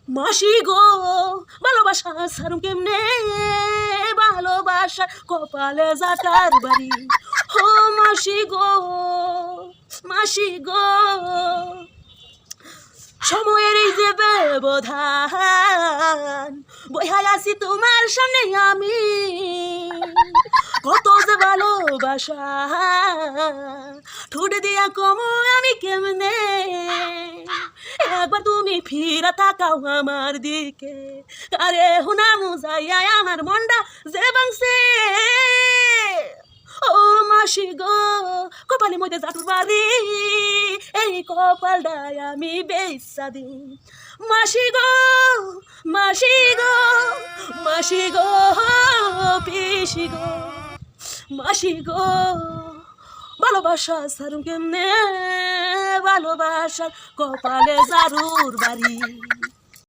মাসি গো ভালোবাসা সারুম কেমনে, ভালোবাসা কপালে যাটার বাড়ি। ও মাসি গো, মাসি গো, সময়ের এই যে ব্যবধান, বইহাই আছি তোমার সামনে আমি, কত যে ভালোবাসা ঠোঁট দিয়া কমো আমি কেমনে। একবার তুমি ফিরা তাকাও আমার দিকে, আরে হুনা মুজাইয়া আমার মনটা যে ভাঙছে। ও মাসি গো কপালের মধ্যে জাটুর বাড়ি, এই কপালটায় আমি বেচা দিই। মাসি গো, মাসি গো, মাসি গো, পিসি গো, মাসি গো, ভালোবাসা সারুম কেমনে, ভালোবাসার কপালে জারুর বাড়ি।